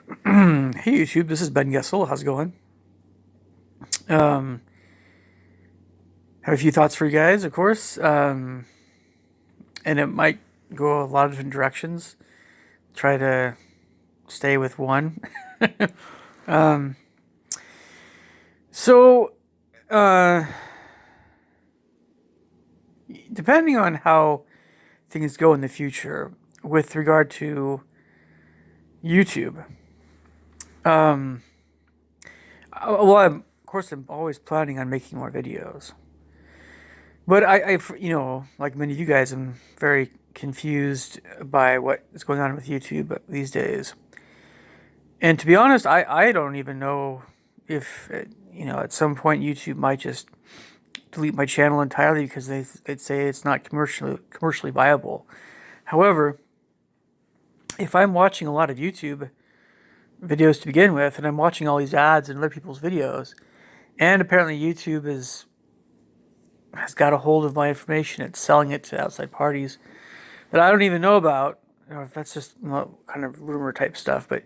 Hey YouTube, this is Ben Gessel. How's it going? Um, have a few thoughts for you guys, of course, and it might go a lot of different directions. Try to stay with one. um, so, uh, Depending on how things go in the future with regard to YouTube, um, of course, I'm always planning on making more videos. But like many of you guys, I'm very confused by what is going on with YouTube these days. And to be honest, I don't even know if, at some point YouTube might just delete my channel entirely because they'd say it's not commercially viable. However, if I'm watching a lot of YouTube videos to begin with, and I'm watching all these ads and other people's videos, and apparently YouTube has got a hold of my information, it's selling it to outside parties that I don't even know about, or if that's just kind of rumor type stuff. But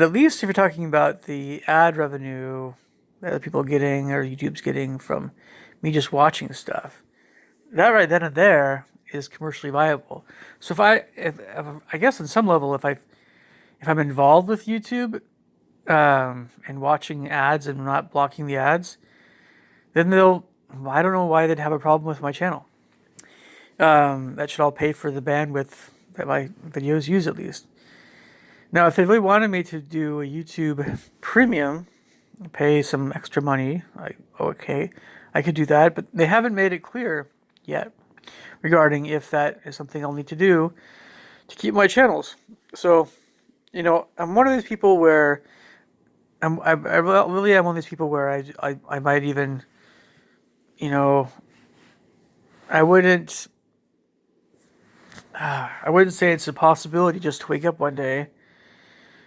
at least if you're talking about the ad revenue that other people are getting or YouTube's getting from me just watching stuff, that right then and there is commercially viable. So if I guess on some level, if I'm involved with YouTube and watching ads and not blocking the ads, then I don't know why they'd have a problem with my channel. That should all pay for the bandwidth that my videos use at least. Now, if they really wanted me to do a YouTube Premium, pay some extra money, okay, I could do that, but they haven't made it clear yet regarding if that is something I'll need to do to keep my channels. So, I'm one of these people where I really am one of these people where I might even, you know, I wouldn't, I wouldn't say it's a possibility just to wake up one day,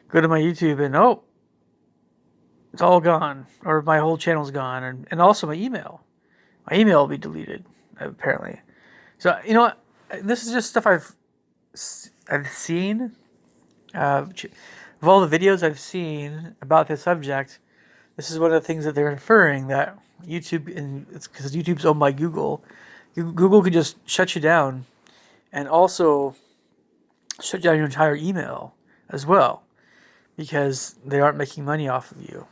go to my YouTube and, oh, it's all gone, or my whole channel's gone, and also my email. My email will be deleted, apparently. So this is just stuff I've seen. Of all the videos I've seen about this subject, this is one of the things that they're inferring that YouTube, and it's because YouTube's owned by Google. Google could just shut you down, and also shut down your entire email as well, because they aren't making money off of you.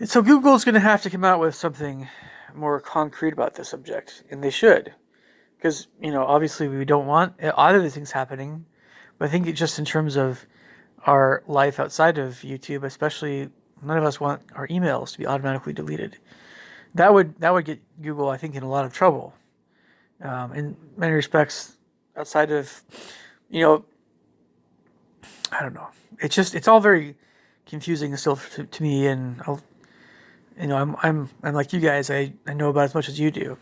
And so Google's going to have to come out with something more concrete about this subject, and they should, because obviously we don't want either of these things happening. But I think it just in terms of our life outside of YouTube, especially, none of us want our emails to be automatically deleted. That would get Google, I think, in a lot of trouble. In many respects, outside of, you know, I don't know. It's all very confusing still to me, and I'm like you guys. I know about as much as you do.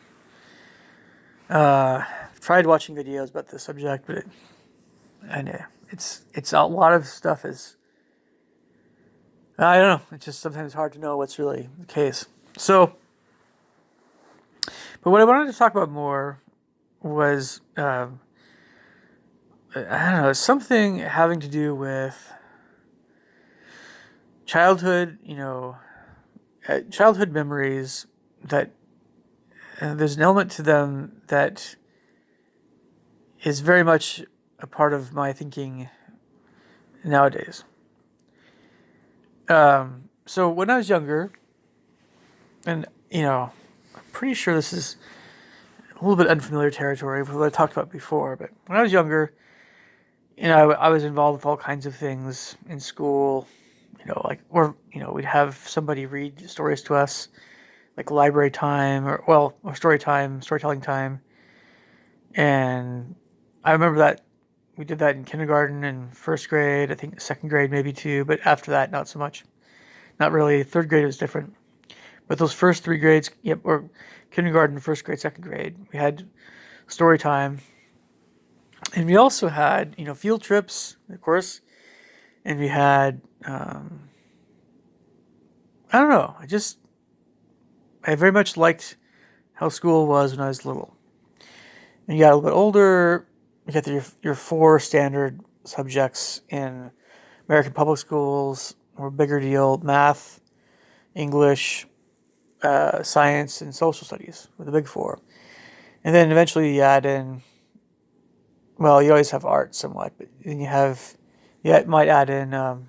I've tried watching videos about this subject, but I know it's a lot of stuff is, I don't know. It's just sometimes hard to know what's really the case. So, but what I wanted to talk about more was, I don't know, something having to do with childhood. Childhood memories that there's an element to them that is very much a part of my thinking nowadays. So when I was younger, and I'm pretty sure this is a little bit unfamiliar territory with what I talked about before, but when I was younger, I was involved with all kinds of things in school. We'd have somebody read stories to us, like library time, or story time, storytelling time, and I remember that we did that in kindergarten and first grade. I think second grade maybe too, but after that, not so much. Not really. Third grade was different. But those first three grades, yep, or kindergarten, first grade, second grade, we had story time, and we also had field trips, of course, and we had I don't know. I very much liked how school was when I was little. And you got a little bit older, you got your four standard subjects in American public schools were a bigger deal. Math, English, science, and social studies were the big four. And then eventually you add in, well, you always have art somewhat, but then you might add in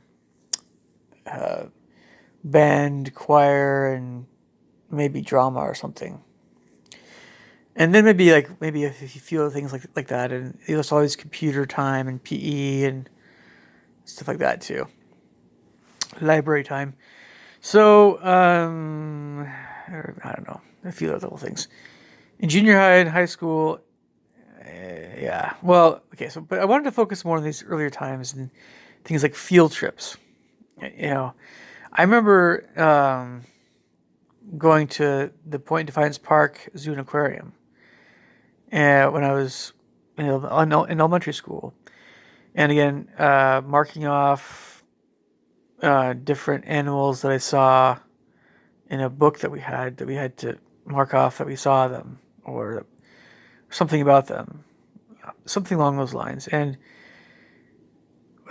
band, choir, and maybe drama or something. And then maybe a few other things like that. And there's always computer time and PE and stuff like that too. Library time. So, I don't know, a few other little things. In junior high and high school, yeah. Well, okay, but I wanted to focus more on these earlier times and things like field trips. I remember going to the Point Defiance Park Zoo and Aquarium when I was in elementary school. And again, marking off different animals that I saw in a book that we had to mark off that we saw them or something about them, something along those lines. And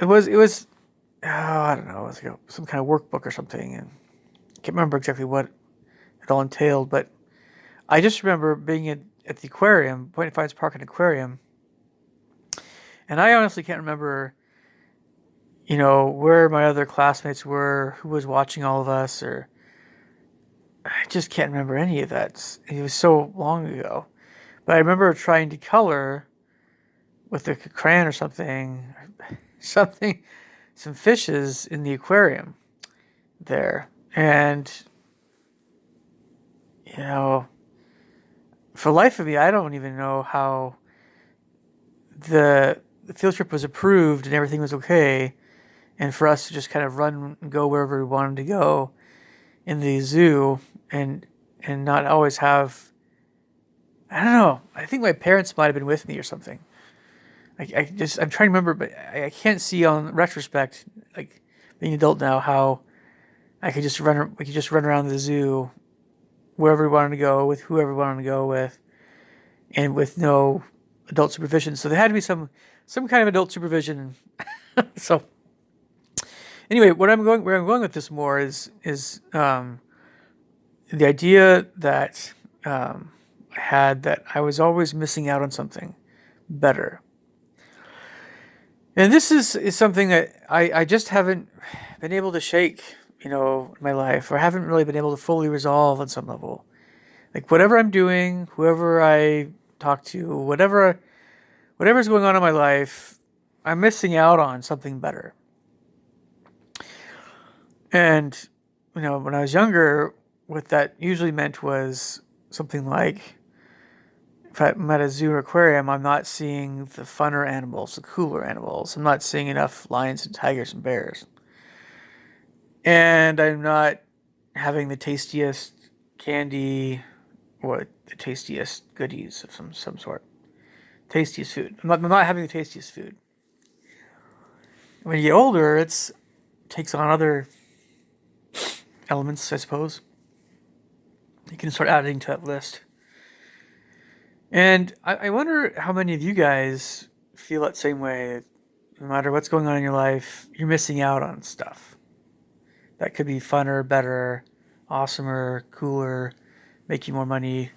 it was I don't know, it was like some kind of workbook or something, and I can't remember exactly what it all entailed, but I just remember being at the aquarium, Point Defiance Park and Aquarium, and I honestly can't remember, where my other classmates were, who was watching all of us, or I just can't remember any of that. It was so long ago. But I remember trying to color with a crayon or something, some fishes in the aquarium there. And, for the life of me, I don't even know how the field trip was approved and everything was okay. And for us to just kind of run and go wherever we wanted to go in the zoo and not always have, I don't know, I think my parents might have been with me or something. I'm trying to remember, but I can't see on retrospect, like being an adult now, how we could just run around the zoo wherever we wanted to go with whoever we wanted to go with, and with no adult supervision. So there had to be some kind of adult supervision. So anyway, where I'm going with this more is the idea that I had that I was always missing out on something better. And this is something that I just haven't been able to shake, in my life, or haven't really been able to fully resolve on some level. Like whatever I'm doing, whoever I talk to, whatever's going on in my life, I'm missing out on something better. And, when I was younger, what that usually meant was something like, if I'm at a zoo or aquarium, I'm not seeing the funner animals, the cooler animals. I'm not seeing enough lions and tigers and bears. And I'm not having the tastiest candy or the tastiest goodies of some sort. Tastiest food. I'm not having the tastiest food. When you get older, it takes on other elements, I suppose. You can start adding to that list. And I wonder how many of you guys feel that same way. No matter what's going on in your life, you're missing out on stuff that could be funner, better, awesomer, cooler, make you more money.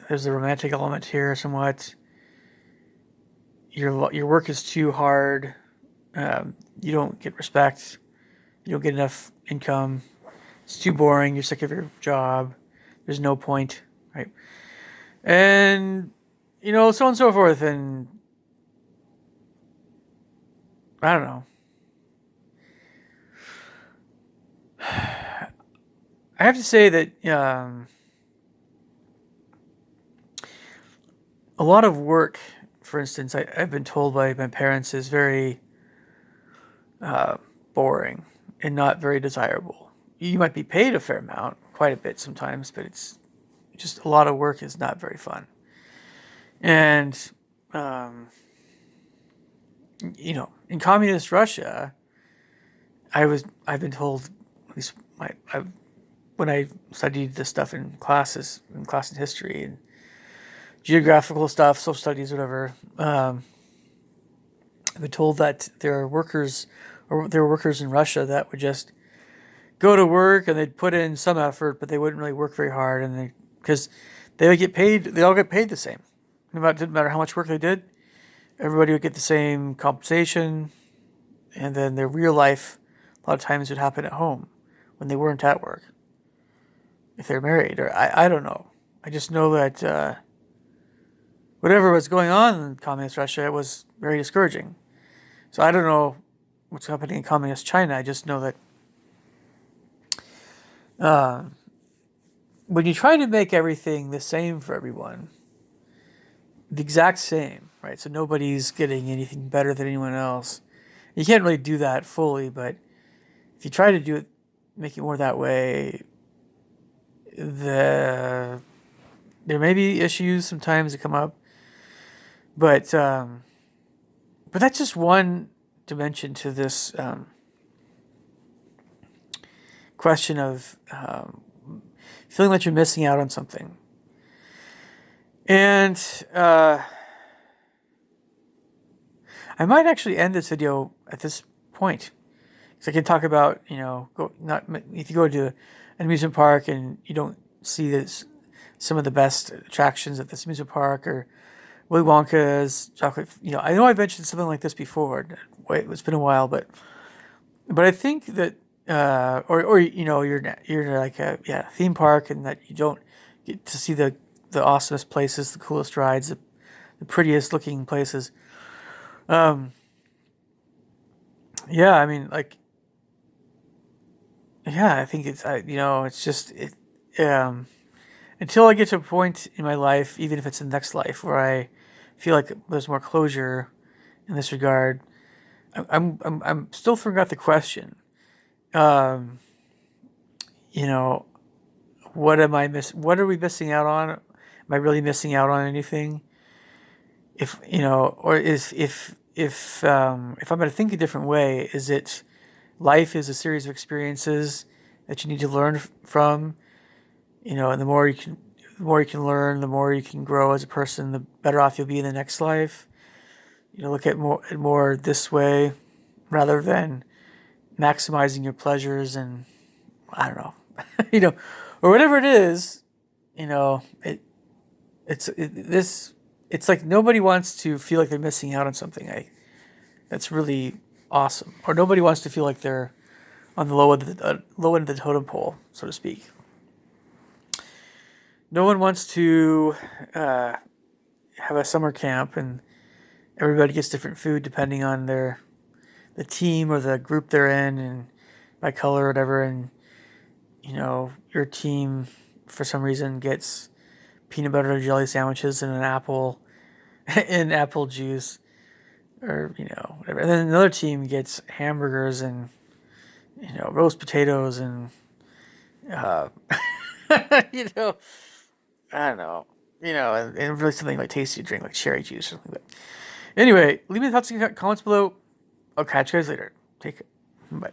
There's the romantic element here somewhat. Your work is too hard. You don't get respect. You don't get enough income. It's too boring. You're sick of your job. There's no point, right? And, so on and so forth. And I don't know. I have to say that a lot of work, for instance, I've been told by my parents, is very boring and not very desirable. You might be paid a fair amount, quite a bit sometimes, but it's just a lot of work is not very fun. And, in communist Russia, I've been told, at least when I studied this stuff in class in history and geographical stuff, social studies, whatever, I've been told that there were workers in Russia that would just go to work and they'd put in some effort, but they wouldn't really work very hard, and because they would get paid, they all get paid the same. Didn't matter how much work they did, everybody would get the same compensation, and then their real life, a lot of times, would happen at home when they weren't at work. If they're married, or I don't know. I just know that whatever was going on in communist Russia was very discouraging. So I don't know what's happening in communist China. I just know that when you try to make everything the same for everyone, the exact same, right? So nobody's getting anything better than anyone else. You can't really do that fully, but if you try to do it, make it more that way, there may be issues sometimes that come up, but that's just one dimension to this question of feeling that you're missing out on something. And I might actually end this video at this point, because I can talk about, if you go to an amusement park and you don't see some of the best attractions at this amusement park, or Willy Wonka's chocolate. I know I mentioned something like this before. It's been a while, but I think that you're like a theme park, and that you don't get to see the awesomest places, the coolest rides, the prettiest looking places. I think it's just until I get to a point in my life, even if it's the next life, where I feel like there's more closure in this regard. I'm still figuring out the question. What am I What are we missing out on? Am I really missing out on anything? If I'm going to think a different way, is it life is a series of experiences that you need to learn from? And the more you can learn, the more you can grow as a person, the better off you'll be in the next life. Look at more this way, rather than maximizing your pleasures and I don't know, or whatever it is. It's like nobody wants to feel like they're missing out on something. That's really awesome. Or nobody wants to feel like they're on the low end of the totem pole, so to speak. No one wants to have a summer camp and everybody gets different food depending on the team or the group they're in, and by color or whatever. And your team for some reason gets peanut butter and jelly sandwiches and an apple and apple juice, or whatever. And then another team gets hamburgers and roast potatoes and I don't know, and really something like tasty to drink, like cherry juice or something. But anyway, leave me the thoughts and comments below. I'll catch you guys later. Take care. Bye.